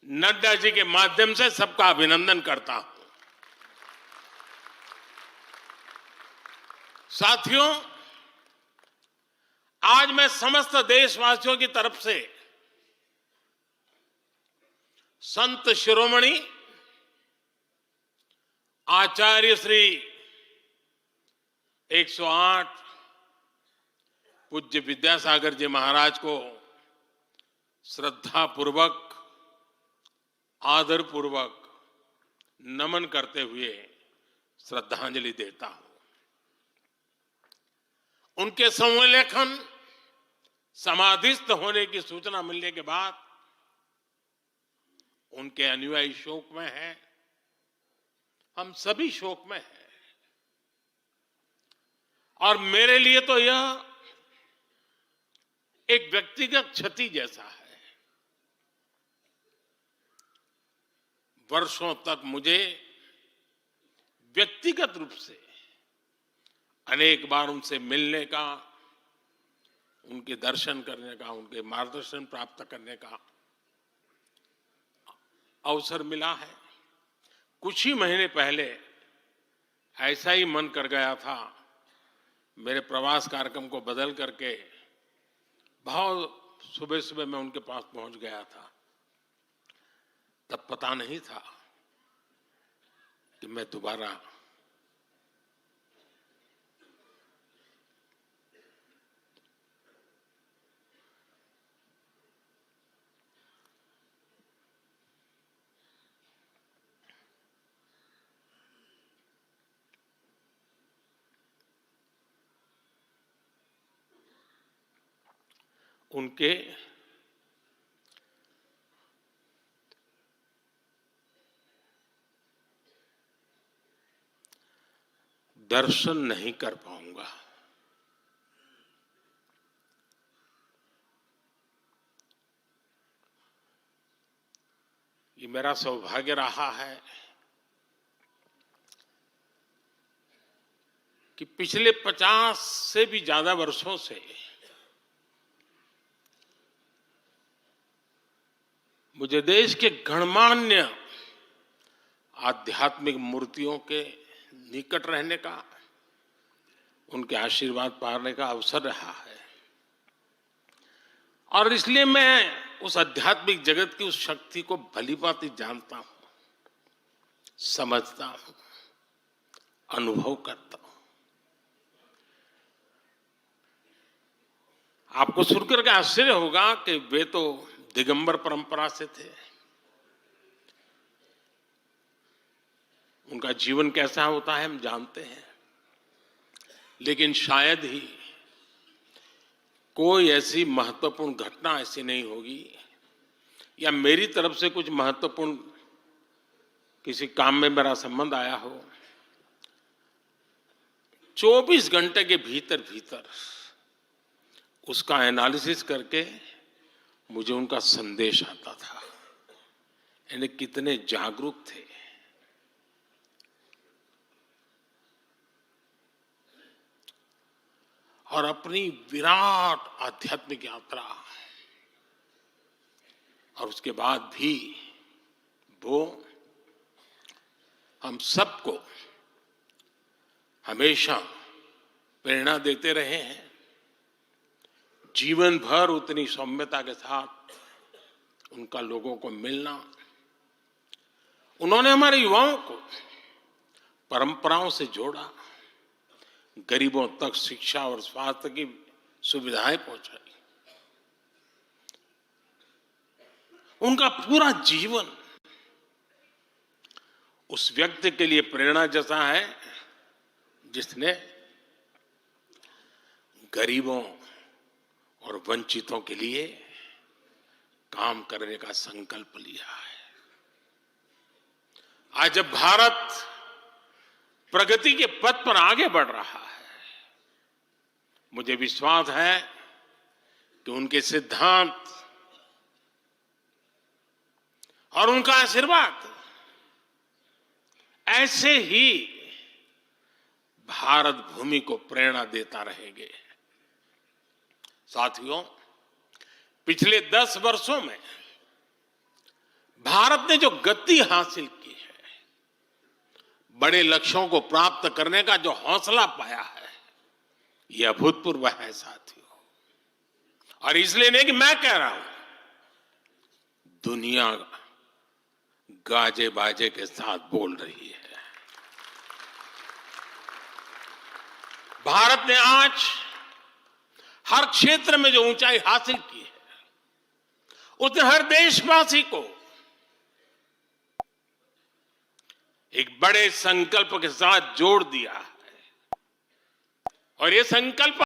नड्डा जी के माध्यम से सबका अभिनंदन करता हूं। साथियों, आज मैं समस्त देशवासियों की तरफ से संत शिरोमणि आचार्य श्री 108 पूज्य विद्यासागर जी महाराज को श्रद्धा पूर्वक, आदर पूर्वक नमन करते हुए श्रद्धांजलि देता हूं। उनके संलेखन समाधिस्थ होने की सूचना मिलने के बाद उनके अनुयायी शोक में हैं, हम सभी शोक में हैं। और मेरे लिए तो यह एक व्यक्तिगत क्षति जैसा है। वर्षों तक मुझे व्यक्तिगत रूप से अनेक बार उनसे मिलने का, उनके दर्शन करने का, उनके मार्गदर्शन प्राप्त करने का अवसर मिला है। कुछ ही महीने पहले ऐसा ही मन कर गया था, मेरे प्रवास कार्यक्रम को बदल करके बहुत सुबह सुबह मैं उनके पास पहुंच गया था। तब पता नहीं था कि मैं दोबारा उनके दर्शन नहीं कर पाऊंगा। ये मेरा सौभाग्य रहा है कि पिछले 50 से भी ज्यादा वर्षों से मुझे देश के गणमान्य आध्यात्मिक मूर्तियों के निकट रहने का, उनके आशीर्वाद पाने का अवसर रहा है। और इसलिए मैं उस आध्यात्मिक जगत की उस शक्ति को भलीभांति जानता हूं, समझता हूं, अनुभव करता हूं। आपको सुनकर के आश्चर्य होगा कि वे तो दिगंबर परंपरा से थे। उनका जीवन कैसा होता है हम जानते हैं, लेकिन शायद ही कोई ऐसी महत्वपूर्ण घटना ऐसी नहीं होगी या मेरी तरफ से कुछ महत्वपूर्ण किसी काम में मेरा संबंध आया हो, 24 घंटे के भीतर भीतर उसका एनालिसिस करके मुझे उनका संदेश आता था। यानी कितने जागरूक थे। और अपनी विराट आध्यात्मिक यात्रा और उसके बाद भी वो हम सबको हमेशा प्रेरणा देते रहे हैं। जीवन भर उतनी सौम्यता के साथ उनका लोगों को मिलना, उन्होंने हमारे युवाओं को परंपराओं से जोड़ा, गरीबों तक शिक्षा और स्वास्थ्य की सुविधाएं पहुंचाई। उनका पूरा जीवन उस व्यक्ति के लिए प्रेरणा जैसा है जिसने गरीबों और वंचितों के लिए काम करने का संकल्प लिया है। आज जब भारत प्रगति के पथ पर आगे बढ़ रहा है, मुझे विश्वास है कि उनके सिद्धांत और उनका आशीर्वाद ऐसे ही भारत भूमि को प्रेरणा देता रहेंगे। साथियों, पिछले 10 वर्षों में भारत ने जो गति हासिल की है, बड़े लक्ष्यों को प्राप्त करने का जो हौसला पाया है, यह अभूतपूर्व है साथियों। और इसलिए नहीं कि मैं कह रहा हूं, दुनिया गाजे बाजे के साथ बोल रही है। भारत ने आज हर क्षेत्र में जो ऊंचाई हासिल की है, उसने हर देशवासी को एक बड़े संकल्प के साथ जोड़ दिया है। और ये संकल्प